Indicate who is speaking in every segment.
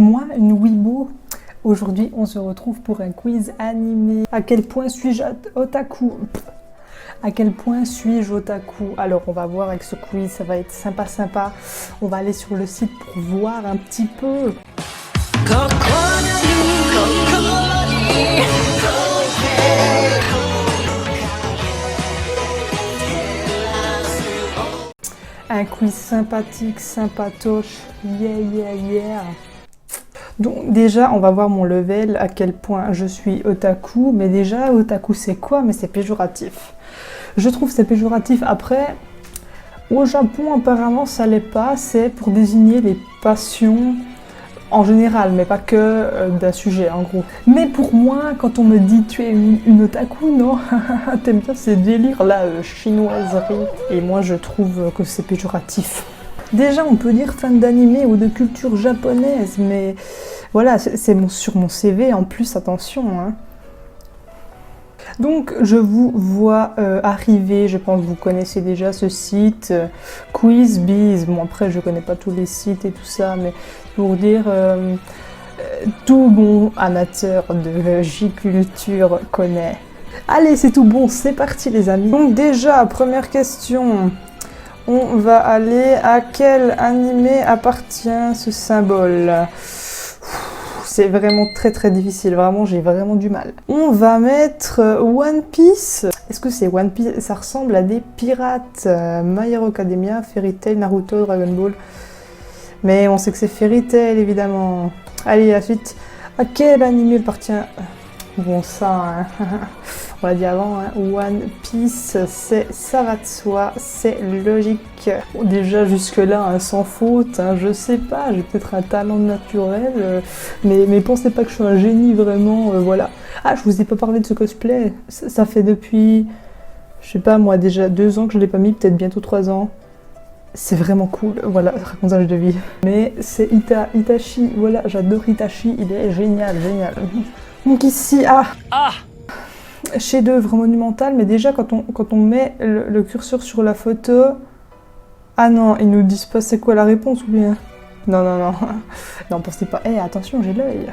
Speaker 1: Moi, une weebo. Aujourd'hui, on se retrouve pour un quiz animé. À quel point suis-je otaku? À quel point suis-je otaku? Alors, on va voir avec ce quiz, ça va être sympa. On va aller sur le site pour voir un petit peu. Un quiz sympathique, sympatoche, yeah. Donc déjà, on va voir mon level, à quel point je suis otaku. Mais déjà, otaku c'est quoi? Mais c'est péjoratif. Je trouve c'est péjoratif. Après, au Japon apparemment ça l'est pas. C'est pour désigner les passions en général, mais pas que d'un sujet en gros. Mais pour moi, quand on me dit tu es une otaku, non, t'aimes bien ces délires là, chinoiserie. Et moi je trouve que c'est péjoratif. Déjà on peut dire fan d'anime ou de culture japonaise, mais voilà, c'est sur mon CV en plus, attention. Hein. Donc je vous vois arriver, je pense que vous connaissez déjà ce site, QuizBiz. Bon après je connais pas tous les sites et tout ça, mais pour dire tout bon amateur de J-culture connaît. Allez c'est tout bon, c'est parti les amis. Donc déjà, première question, on va aller à quel animé appartient ce symbole? C'est vraiment très difficile, vraiment j'ai vraiment du mal. On va mettre One Piece. Est-ce que c'est One Piece? Ça ressemble à des pirates. My Hero Academia, Fairy Tail, Naruto, Dragon Ball. Mais on sait que c'est Fairy Tail évidemment. Allez la suite. À quel animé appartient... Bon ça, hein. On l'a dit avant, hein. One Piece, ça va de soi, c'est logique. Bon, déjà jusque là, hein, sans faute, hein, je sais pas, j'ai peut-être un talent naturel, mais pensez pas que je suis un génie vraiment, voilà. Ah, je vous ai pas parlé de ce cosplay, ça fait depuis, je sais pas moi, déjà 2 ans que je l'ai pas mis, peut-être bientôt 3 ans. C'est vraiment cool, voilà, racontage de vie. Mais c'est Itachi, voilà, j'adore Itachi, il est génial. Donc ici, chef-d'œuvre monumental, mais déjà quand on met le curseur sur la photo... Ah non, ils nous disent pas c'est quoi la réponse ou bien... Non. Non, pensez pas... attention, j'ai l'œil.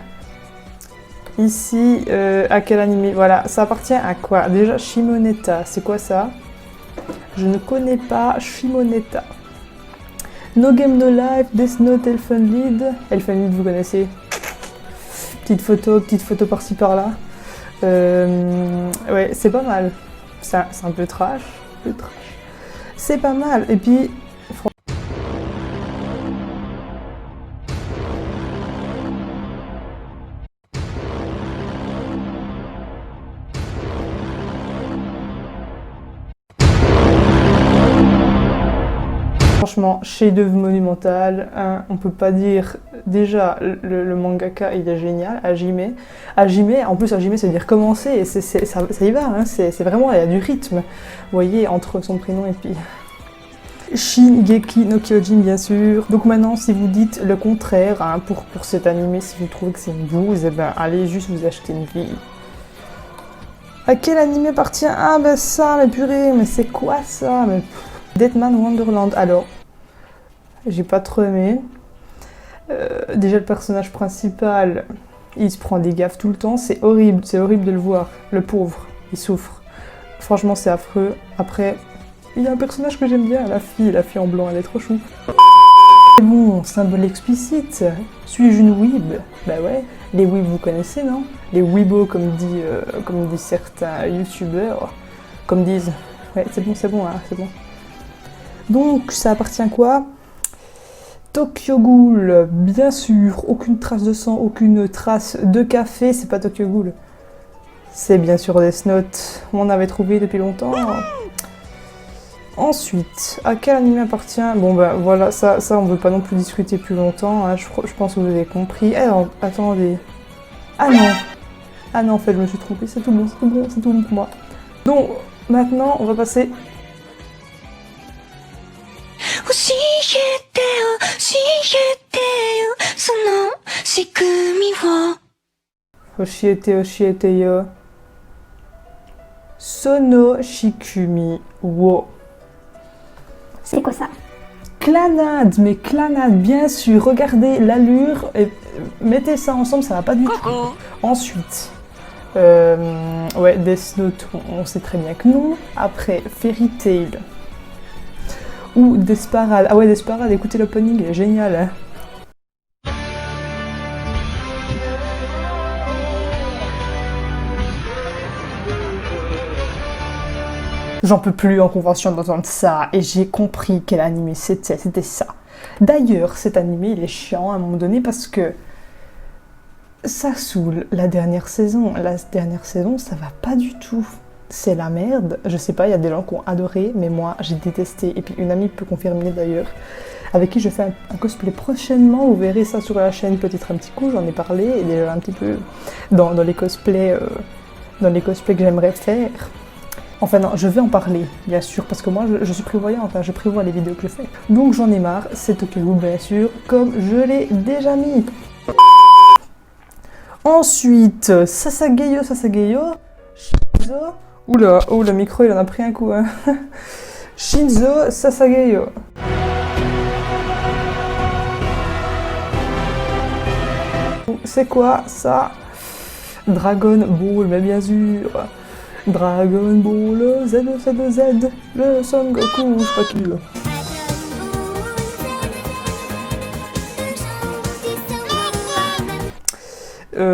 Speaker 1: Ici, à quel animé? Voilà, ça appartient à quoi? Déjà, Shimoneta, c'est quoi ça? Je ne connais pas Shimoneta. No Game No Life, Death Note, Elfen Lied. Elfen Lied, vous connaissez? Petite photo par-ci par-là. Ouais, c'est pas mal. C'est un peu trash. C'est pas mal. Et puis, franchement, chef-d'œuvre monumental. Hein, on peut pas dire. Déjà, le mangaka, il est génial. Hajime, en plus, Hajime, ça veut dire commencer. Et ça y va. Hein, c'est vraiment, il y a du rythme. Vous voyez, entre son prénom et puis. Shingeki no Kyojin, bien sûr. Donc maintenant, si vous dites le contraire, hein, pour cet animé, si vous trouvez que c'est une bouse, eh ben, allez juste vous acheter une vie. À quel animé appartient? Ah ben ça, mais purée, mais c'est quoi ça? Mais... Deadman Wonderland. Alors, j'ai pas trop aimé. Déjà le personnage principal, il se prend des gaffes tout le temps, c'est horrible de le voir. Le pauvre, il souffre. Franchement, c'est affreux. Après, il y a un personnage que j'aime bien, la fille en blanc, elle est trop chou. Bon, symbole explicite. Suis-je une weeb? Bah ouais, les weeb vous connaissez, non? Les weebos, comme disent certains youtubeurs, comme disent. Ouais, c'est bon, hein, c'est bon. Donc, ça appartient à quoi? Tokyo Ghoul, bien sûr, aucune trace de sang, aucune trace de café, c'est pas Tokyo Ghoul. C'est bien sûr Death Note, on avait trouvé depuis longtemps. Ensuite, à quel anime appartient? Bon ben voilà, ça on veut pas non plus discuter plus longtemps, hein, je pense que vous avez compris. Alors, attendez. Ah non, en fait je me suis trompée, c'est tout bon pour moi. Donc, maintenant on va passer... Oshiete yo. Sono Shikumi wo.
Speaker 2: C'est quoi ça?
Speaker 1: Clanade, mais Clanade, bien sûr. Regardez l'allure et mettez ça ensemble, ça va pas du tout. Ensuite, ouais, Death Note, on sait très bien que non. Après, Fairy Tail. Ou Desperate. Ah ouais, Desperate, écoutez l'opening, il est génial. Hein. J'en peux plus en convention d'entendre ça, et j'ai compris quel animé c'était ça. D'ailleurs, cet animé, il est chiant à un moment donné parce que ça saoule la dernière saison. La dernière saison, ça va pas du tout. C'est la merde. Je sais pas, il y a des gens qui ont adoré, mais moi, j'ai détesté. Et puis une amie peut confirmer d'ailleurs, avec qui je fais un cosplay prochainement. Vous verrez ça sur la chaîne peut-être un petit coup, j'en ai parlé, et déjà un petit peu dans les cosplays que j'aimerais faire. Enfin non, je vais en parler, bien sûr, parce que moi je suis prévoyante, hein, je prévois les vidéos que je fais. Donc j'en ai marre, c'est Tokyo, bien sûr, comme je l'ai déjà mis. Ensuite, Sasageyo, Shinzo... Oula, oh le micro il en a pris un coup, hein. Shinzo Sasageyo. C'est quoi ça? Dragon Ball, mais bien sûr. Dragon Ball Z, le Son Goku, je sais pas qui.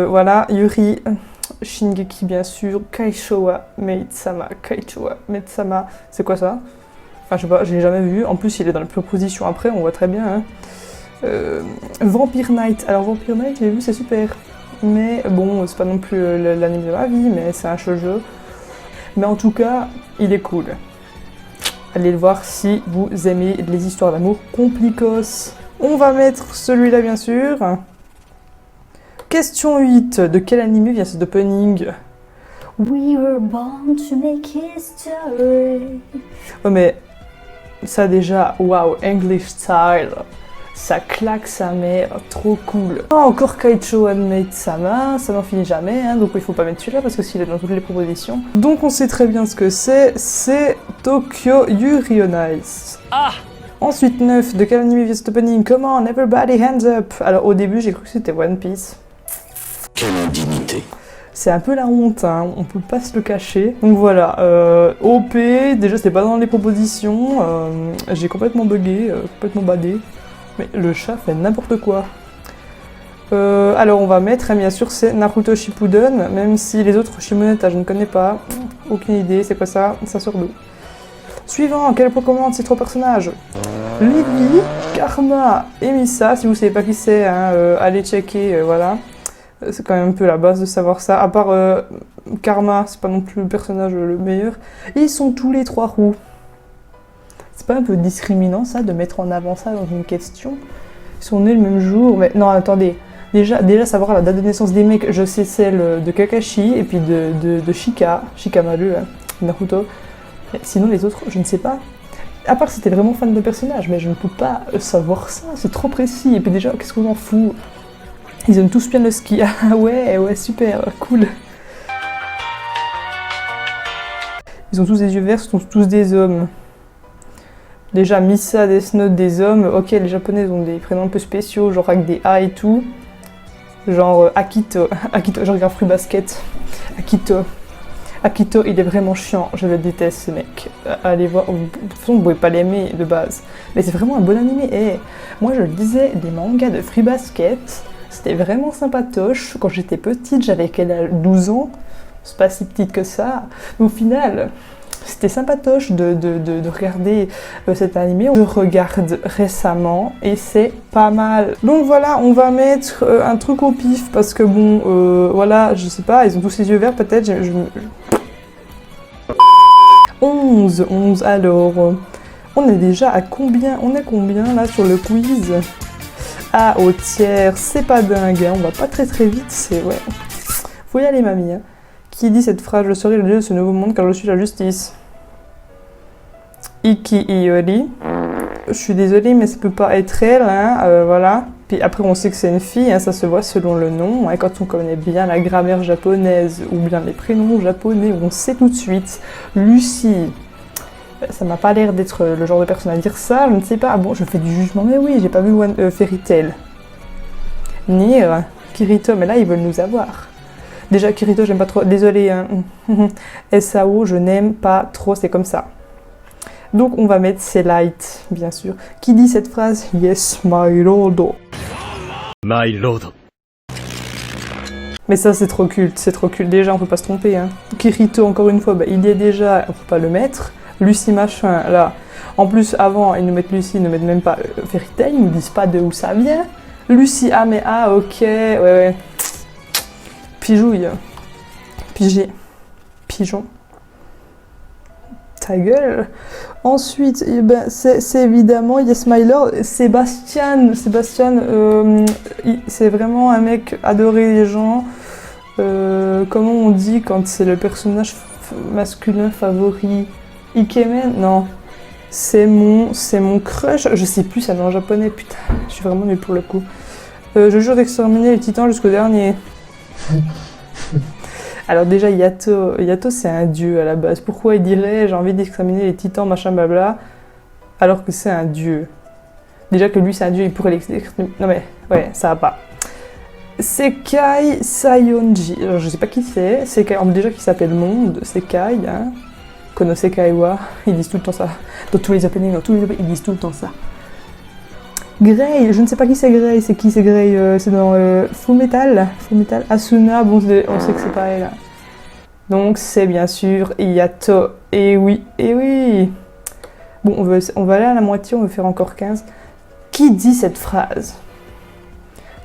Speaker 1: Voilà, Yuri, Shingeki bien sûr, Kaishowa Maid-sama, c'est quoi ça? Enfin je sais pas, je l'ai jamais vu, en plus il est dans la proposition après, on voit très bien. Hein. Vampire Knight, alors Vampire Knight j'ai vu, c'est super. Mais bon, c'est pas non plus l'anime de ma vie, mais c'est un shoujo. Mais en tout cas, il est cool. Allez le voir si vous aimez les histoires d'amour complicos. On va mettre celui-là bien sûr. Question 8. De quel animé vient cet opening? We were born to make history. Oh mais ça déjà, wow, English style. Ça claque sa mère, trop cool. Oh, encore Kaicho Maid-sama, ça n'en finit jamais, hein, donc il faut pas mettre celui-là parce que s'il est dans toutes les propositions. Donc on sait très bien ce que c'est Tokyo Yuri on Ice. Ah! Ensuite 9, de quel anime vient cet opening? Come on, everybody hands up! Alors au début j'ai cru que c'était One Piece.
Speaker 2: Quelle indignité!
Speaker 1: C'est un peu la honte, hein, on peut pas se le cacher. Donc voilà, OP, déjà c'était pas dans les propositions, j'ai complètement bugué, complètement badé. Mais le chat fait n'importe quoi. Alors on va mettre, hein, bien sûr, c'est Naruto Shippuden, même si les autres Shimoneta je ne connais pas. Aucune idée, c'est quoi ça? Ça sort d'où? Suivant, quel Pokémon ces trois personnages? Levi, Karma et Misa, si vous savez pas qui c'est, hein, allez checker, voilà. C'est quand même un peu la base de savoir ça. À part Karma, c'est pas non plus le personnage le meilleur. Ils sont tous les trois roux. C'est pas un peu discriminant ça de mettre en avant ça dans une question? Ils sont nés le même jour, mais non attendez, déjà savoir la date de naissance des mecs, je sais celle de Kakashi et puis de Shikamaru, hein, Naruto. Mais sinon les autres, je ne sais pas. À part si t'es vraiment fan de personnage, mais je ne peux pas savoir ça, c'est trop précis. Et puis déjà, qu'est-ce qu'on en fout? Ils aiment tous bien le ski. Ah ouais, super, cool. Ils ont tous des yeux verts, ils sont tous des hommes. Déjà, Misa, Death Note, des hommes. Ok, les japonais ont des prénoms un peu spéciaux, genre avec des A et tout. Genre Akito. Akito, je regarde Fruit Basket. Akito, il est vraiment chiant. Je le déteste, ce mec. Allez voir. De toute façon, vous pouvez pas l'aimer de base. Mais c'est vraiment un bon animé. Et moi, je le disais, des mangas de Fruit Basket, c'était vraiment sympatoche. Quand j'étais petite, j'avais 12 ans. C'est pas si petite que ça. Mais au final... C'était sympatoche de regarder cet animé. Je regarde récemment et c'est pas mal. Donc voilà, on va mettre un truc au pif parce que bon, voilà, je sais pas, ils ont tous les yeux verts peut-être. 11, alors. On est déjà à combien? On est combien là sur le quiz? Ah, au tiers, c'est pas dingue, hein, on va pas très vite, c'est... Ouais. Faut y aller, mamie, hein. Qui dit cette phrase? Je serai le dieu de ce nouveau monde car je suis la justice. Iki Iori. Je suis désolée, mais ça peut pas être elle, hein, voilà. Puis après, on sait que c'est une fille, hein, ça se voit selon le nom. Hein, quand on connaît bien la grammaire japonaise ou bien les prénoms japonais, on sait tout de suite. Lucie. Ça m'a pas l'air d'être le genre de personne à dire ça, je ne sais pas. Ah bon, je fais du jugement, mais oui, j'ai pas vu Fairy Tail. Nier, Kirito, mais là, ils veulent nous avoir. Déjà, Kirito, j'aime pas trop. Désolée, hein. SAO, je n'aime pas trop, c'est comme ça. Donc, on va mettre c'est light, bien sûr. Qui dit cette phrase? Yes, my lord.
Speaker 3: My lord.
Speaker 1: Mais ça, c'est trop culte, c'est trop culte. Déjà, on peut pas se tromper, hein. Kirito, encore une fois, bah, il y est déjà, on peut pas le mettre. Lucie machin, là. En plus, avant, ils nous mettent Lucie, ils ne mettent même pas Fairy Tail, ils nous disent pas de où ça vient. Lucie, ah mais ah, ok, ouais. Pijouille. Pigé. Pigeon. Ta gueule. Ensuite, eh ben, c'est évidemment Yes My Lord. Sébastien, c'est vraiment un mec adoré des gens. Comment on dit quand c'est le personnage masculin favori? Ikemen? Non. C'est mon crush. Je sais plus, ça met en japonais, putain. Je suis vraiment nulle pour le coup. Je jure d'exterminer les titans jusqu'au dernier. Alors déjà, Yato c'est un dieu à la base. Pourquoi il dirait j'ai envie d'exterminer les titans, machin, blabla, alors que c'est un dieu? Déjà que lui c'est un dieu, il pourrait l'exterminer. Non mais, ouais, ça va pas. Sekai Sayonji. Alors, je sais pas qui c'est. Sekai, déjà qui s'appelle Monde. Sekai, hein. Kono Sekai wa. Ils disent tout le temps ça. Dans tous les openings, ils disent tout le temps ça. Grey, je ne sais pas qui c'est Grey. C'est qui c'est Grey? C'est dans Fullmetal. Asuna, bon, on sait que c'est pas elle. Donc c'est bien sûr Yato. Et oui. Bon, on va aller à la moitié, on va faire encore 15. Qui dit cette phrase?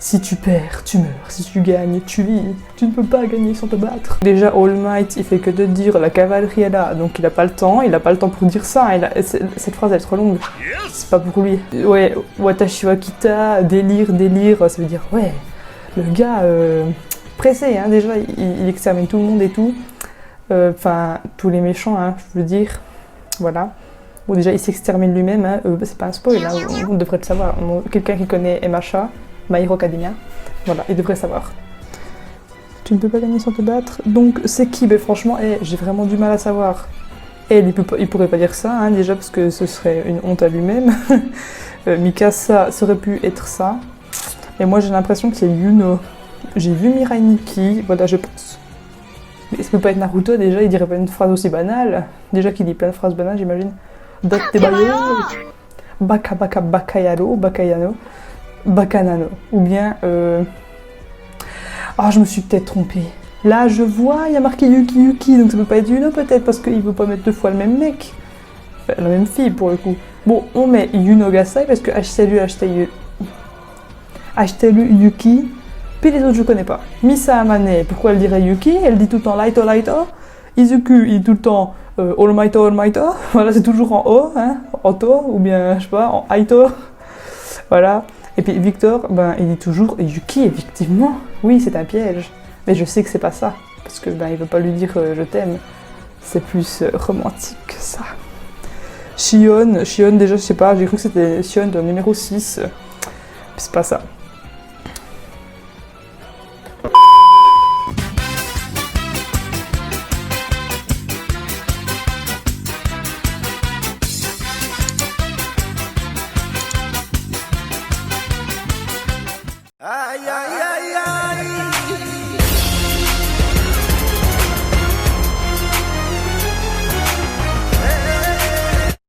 Speaker 1: Si tu perds, tu meurs. Si tu gagnes, tu vis. Tu ne peux pas gagner sans te battre. Déjà, All Might, il fait que de dire la cavalerie est là, donc il a pas le temps. Il a pas le temps pour dire ça. Cette phrase, elle est trop longue. C'est pas pour lui. Ouais, Watashi wa kita, délire, ça veut dire, ouais, le gars pressé, hein, déjà, il extermine tout le monde et tout. Enfin, tous les méchants, hein, je veux dire. Voilà. Bon, déjà, il s'extermine lui-même, hein. C'est pas un spoil, hein, on devrait le savoir. Quelqu'un qui connaît MHA, My Hero Academia, voilà, il devrait savoir. Tu ne peux pas gagner sans te battre. Donc, c'est qui? Ben franchement, j'ai vraiment du mal à savoir. Il pourrait pas dire ça, hein, déjà, parce que ce serait une honte à lui-même. Mikasa, ça aurait pu être ça. Et moi, j'ai l'impression que c'est Yuno. J'ai vu Mirai Nikki, voilà, je pense. Mais ça peut pas être Naruto, déjà, il dirait pas une phrase aussi banale. Déjà qu'il dit plein de phrases banales, j'imagine. Datebayo, Baka Baka Bakayaro, Bakayano, Bakanano. Ou bien... Ah, je me suis peut-être trompée. Là, je vois, il y a marqué Yuki, donc ça peut pas être Yuno peut-être, parce qu'il veut pas mettre deux fois le même mec. Enfin, la même fille, pour le coup. Bon, on met Yuno Gasai, parce que achetez-le Yuki. Puis les autres, je connais pas. Misa Amane, pourquoi elle dirait Yuki? Elle dit tout le temps Laito. Izuku, il dit tout le temps All Mighto. Voilà, c'est toujours en O, hein, en To, ou bien, je sais pas, en Aito. Voilà. Et puis Victor, ben, il dit toujours Yuki, effectivement. Oui, c'est un piège. Mais je sais que c'est pas ça. Parce que, ben, il veut pas lui dire je t'aime. C'est plus romantique que ça. Shion, déjà, je sais pas, j'ai cru que c'était Shion dans le numéro 6. C'est pas ça.